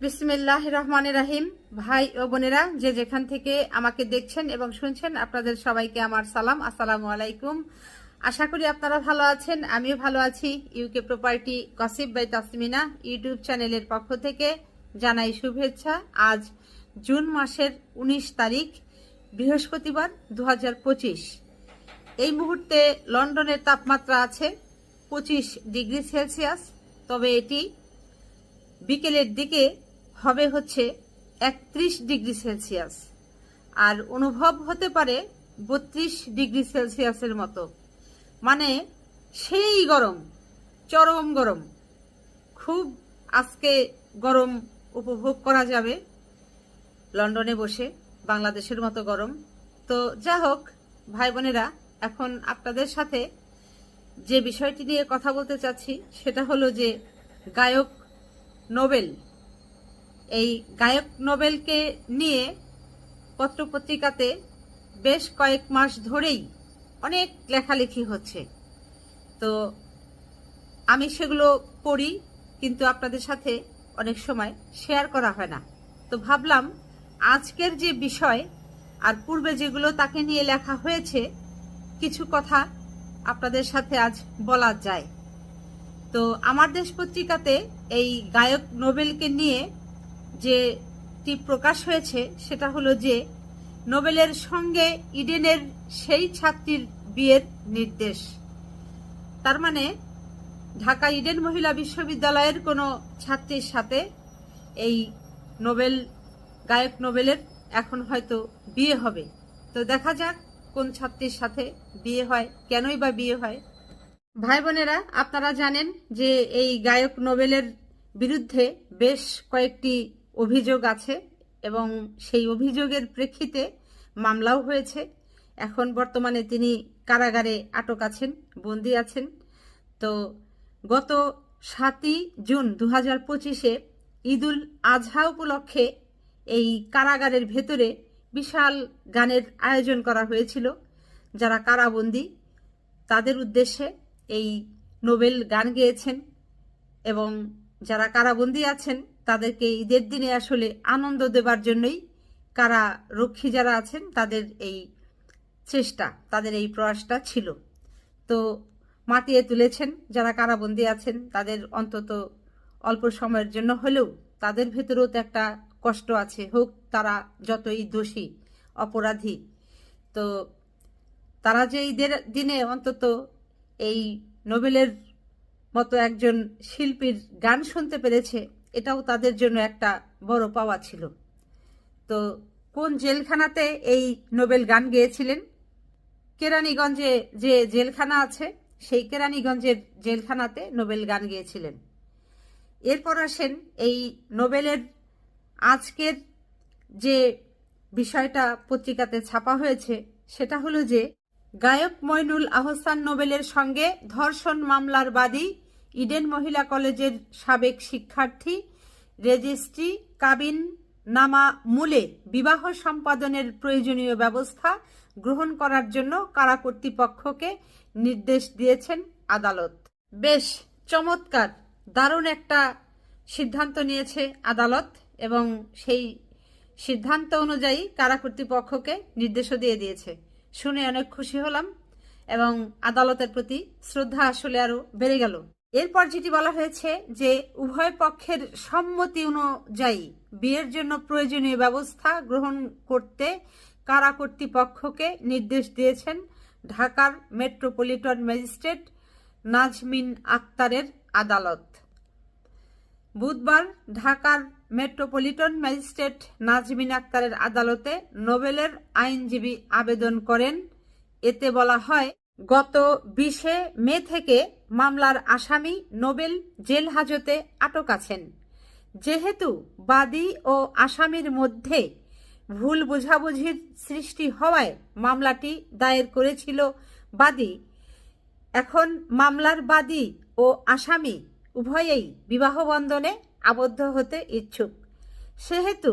বিসমিল্লাহির রহমানির রহিম। ভাই ও বোনেরা, যে যেখান থেকে আমাকে দেখছেন এবং শুনছেন, আপনাদের সবাইকে আমার সালাম, আসসালামু আলাইকুম। আশা করি আপনারা ভালো আছেন, আমিও ভালো আছি। UK property gossip by Tasmina YouTube চ্যানেলের পক্ষ থেকে জানাই শুভেচ্ছা। আজ জুন মাসের 19 তারিখ, বৃহস্পতিবার 2025। এই মুহূর্তে লন্ডনের তাপমাত্রা আছে 25 ডিগ্রি সেলসিয়াস। তবে এটি বিকেলের দিকে হবে হচ্ছে 31 ডিগ্রি সেলসিয়াস, আর অনুভব হতে পারে 32 ডিগ্রি সেলসিয়াসের মতো। মানে সেই গরম, চরম গরম। খুব আজকে গরম উপভোগ করা যাবে লন্ডনে বসে, বাংলাদেশের মতো গরম। তো যা হোক ভাই বোনেরা, এখন আপনাদের সাথে যে বিষয়টি নিয়ে কথা বলতে চাচ্ছি সেটা হলো যে গায়ক নোবেল। এই গায়ক নোবেলকে নিয়ে পত্রপত্রিকাতে বেশ কয়েক মাস ধরেই অনেক লেখালেখি হচ্ছে। তো আমি সেগুলো পড়ি, কিন্তু আপনাদের সাথে অনেক সময় শেয়ার করা হয় না। তো ভাবলাম আজকের যে বিষয় আর পূর্বে যেগুলো তাকে নিয়ে লেখা হয়েছে, কিছু কথা আপনাদের সাথে আজ বলা যায়। তো আমার দেশ পত্রিকাতে এই গায়ক নোবেলকে নিয়ে যেটি প্রকাশ হয়েছে সেটা হলো যে নোবেলের সঙ্গে ইডেনের সেই ছাত্রীর বিয়ের নির্দেশ। তার মানে ঢাকা ইডেন মহিলা বিশ্ববিদ্যালয়ের কোনো ছাত্রীর সাথে এই নোবেল, গায়ক নোবেলের এখন হয়তো বিয়ে হবে। তো দেখা যাক কোন ছাত্রীর সাথে বিয়ে হয়, কেনই বা বিয়ে হয়। ভাই বোনেরা, আপনারা জানেন যে এই গায়ক নোবেলের বিরুদ্ধে বেশ কয়েকটি অভিযোগ আছে এবং সেই অভিযোগের প্রেক্ষিতে মামলাও হয়েছে। এখন বর্তমানে তিনি কারাগারে আটক আছেন, বন্দী আছেন। তো গত 7ই জুন 2025-এ ঈদুল আজহা উপলক্ষে এই কারাগারের ভেতরে বিশাল গানের আয়োজন করা হয়েছিল। যারা কারাবন্দী তাদের উদ্দেশ্যে এই নোবেল গান গেয়েছেন এবং যারা কারাবন্দী আছেন তাদেরকে ঈদের দিনে আসলে আনন্দ দেবার জন্যই কারারক্ষী যারা আছেন তাদের এই চেষ্টা, তাদের এই প্রয়াসটা ছিল। তো মাতিয়ে তুলেছেন যারা কারাবন্দী আছেন, তাদের অন্তত অল্প সময়ের জন্য হলেও তাদের ভেতরেও তো একটা কষ্ট আছে, হোক তারা যতই দোষী অপরাধী। তো তারা যে ঈদের দিনে অন্তত এই নোবেলের মতো একজন শিল্পীর গান শুনতে পেরেছে, এটাও তাদের জন্য একটা বড় পাওয়া ছিল। তো কোন জেলখানাতে এই নোবেল গান গেয়েছিলেন? কেরানীগঞ্জে যে জেলখানা আছে, সেই কেরানীগঞ্জের জেলখানাতে নোবেল গান গেয়েছিলেন। এরপর আসেন এই নোবেলের আজকের যে বিষয়টা পত্রিকাতে ছাপা হয়েছে সেটা হলো যে গায়ক মইনুল আহসান নোবেলের সঙ্গে ধর্ষণ মামলার বাদী ইডেন মহিলা কলেজের সাবেক শিক্ষার্থী রেজিস্ট্রি কাবিন নামা মূলে বিবাহ সম্পাদনের প্রয়োজনীয় ব্যবস্থা গ্রহণ করার জন্য কারা কর্তৃপক্ষকে নির্দেশ দিয়েছেন আদালত। বেশ চমৎকার, দারুণ একটা সিদ্ধান্ত নিয়েছে আদালত এবং সেই সিদ্ধান্ত অনুযায়ী কারা কর্তৃপক্ষকে নির্দেশও দিয়ে দিয়েছে। শুনে অনেক খুশি হলাম এবং আদালতের প্রতি শ্রদ্ধা আসলে আরো বেড়ে গেল। এরপর যেটি বলা হয়েছে যে উভয় পক্ষের সম্মতি অনুযায়ী বিয়ের জন্য প্রয়োজনীয় ব্যবস্থা গ্রহণ করতে কারা কর্তৃপক্ষকে নির্দেশ দিয়েছেন ঢাকার মেট্রোপলিটন ম্যাজিস্ট্রেট নাজমিন আক্তারের আদালত। বুধবার ঢাকার মেট্রোপলিটন ম্যাজিস্ট্রেট নাজমিন আক্তারের আদালতে নোবেলের আইনজীবী আবেদন করেন। এতে বলা হয়, গত 20 মে থেকে মামলার আসামি নোবেল জেল হাজতে আটক আছেন। যেহেতু বাদী ও আসামির মধ্যে ভুল বোঝাবুঝির সৃষ্টি হওয়ায় মামলাটি দায়ের করেছিল বাদী, এখন মামলার বাদী ও আসামি উভয়েই বিবাহ বন্ধনে আবদ্ধ হতে ইচ্ছুক। সেহেতু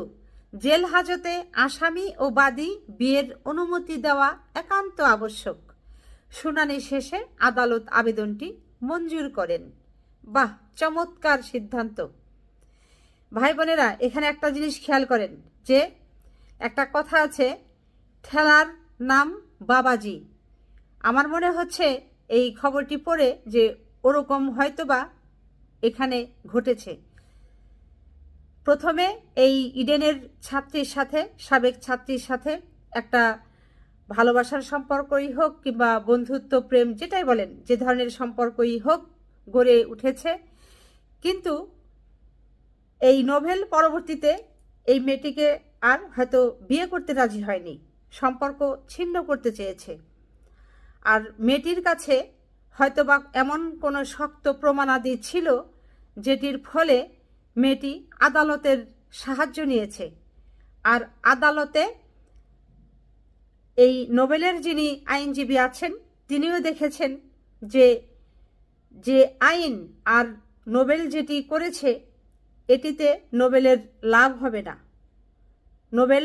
জেল হাজতে আসামি ও বাদী বিয়ের অনুমতি দেওয়া একান্ত আবশ্যক। শুনানি শেষে আদালত আবেদনটি মঞ্জুর করেন। বাহ, চমৎকার সিদ্ধান্ত। ভাই বোনেরা, এখানে একটা জিনিস খেয়াল করেন যে একটা কথা আছে, ঠেলার নাম বাবাজি। আমার মনে হচ্ছে এই খবরটি পড়ে যে ওরকম হয়তোবা এখানে ঘটেছে। প্রথমে এই ইডেনের ছাত্রীর সাথে, সাবেক ছাত্রীর সাথে একটা ভালোবাসার সম্পর্কই হোক কিংবা বন্ধুত্ব, প্রেম, যেটাই বলেন, যে ধরনের সম্পর্কই হোক, গড়ে উঠেছে। কিন্তু এই নোবেল পরবর্তীতে এই মেয়েটিকে আর হয়তো বিয়ে করতে রাজি হয়নি, সম্পর্ক ছিন্ন করতে চেয়েছে। আর মেয়েটির কাছে হয়তোবা এমন কোনো শক্ত প্রমাণাদি ছিল যেটির ফলে মেয়েটি আদালতের সাহায্য নিয়েছে। আর আদালতে এই নোবেলের যিনি আইনজীবী আছেন তিনিও দেখেছেন যে যে আইন আর নোবেল যেটি করেছে এটিতে নোবেলের লাভ হবে না। নোবেল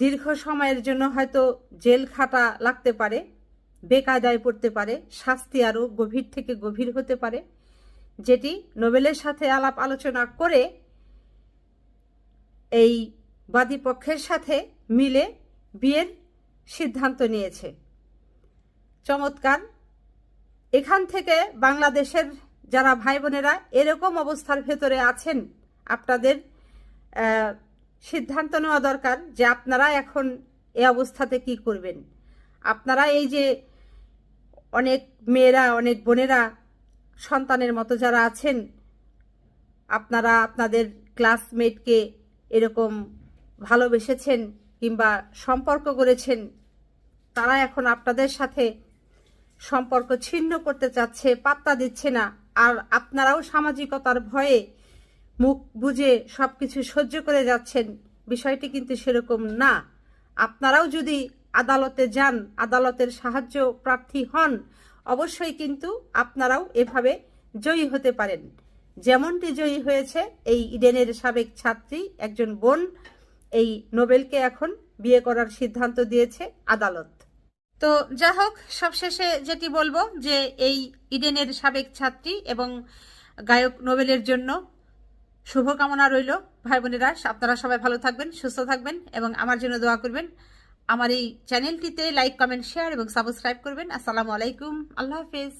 দীর্ঘ সময়ের জন্য হয়তো জেল খাটা লাগতে পারে, বেকায়দায় পড়তে পারে, শাস্তি আরও গভীর থেকে গভীর হতে পারে, যেটি নোবেলের সাথে আলাপ আলোচনা করে এই বাদী পক্ষের সাথে মিলে বিয়ের সিদ্ধান্ত নিয়েছে। চমৎকার। এখান থেকে বাংলাদেশের যারা ভাই বোনেরা এরকম অবস্থার ভেতরে আছেন, আপনাদের সিদ্ধান্ত নেওয়া দরকার যে আপনারা এখন এই অবস্থাতে কি করবেন। আপনারা এই যে অনেক মেয়েরা, অনেক বোনেরা, সন্তানের মতো যারা আছেন, আপনারা আপনাদের ক্লাসমেটকে এরকম ভালোবেসেছেন কিংবা সম্পর্ক করেছেন, তারা এখন আপনাদের সাথে সম্পর্ক ছিন্ন করতে চাচ্ছে, পাত্তা দিচ্ছে না। আর আপনারাও সামাজিকতার ভয়ে মুখ বুজে সব কিছু সহ্য করে যাচ্ছেন। বিষয়টি কিন্তু সেরকম না। আপনারাও যদি আদালতে যান, আদালতের সাহায্য প্রার্থী হন, অবশ্যই কিন্তু আপনারাও এভাবে জয়ী হতে পারেন, যেমনটি জয়ী হয়েছে এই ইডেনের সাবেক ছাত্রী, একজন বোন। এই নোবেলকে এখন বিয়ে করার সিদ্ধান্ত দিয়েছে আদালত। তো যা হোক, সবশেষে যেটি বলবো যে এই ইডেনের সাবেক ছাত্রী এবং গায়ক নোবেলের জন্য শুভকামনা রইল। ভাই বোনেরা, আপনারা সবাই ভালো থাকবেন, সুস্থ থাকবেন এবং আমার জন্য দোয়া করবেন। আমার এই চ্যানেলটিতে লাইক, কমেন্ট, শেয়ার এবং সাবস্ক্রাইব করবেন। আসসালামু আলাইকুম, আল্লাহ হাফেজ।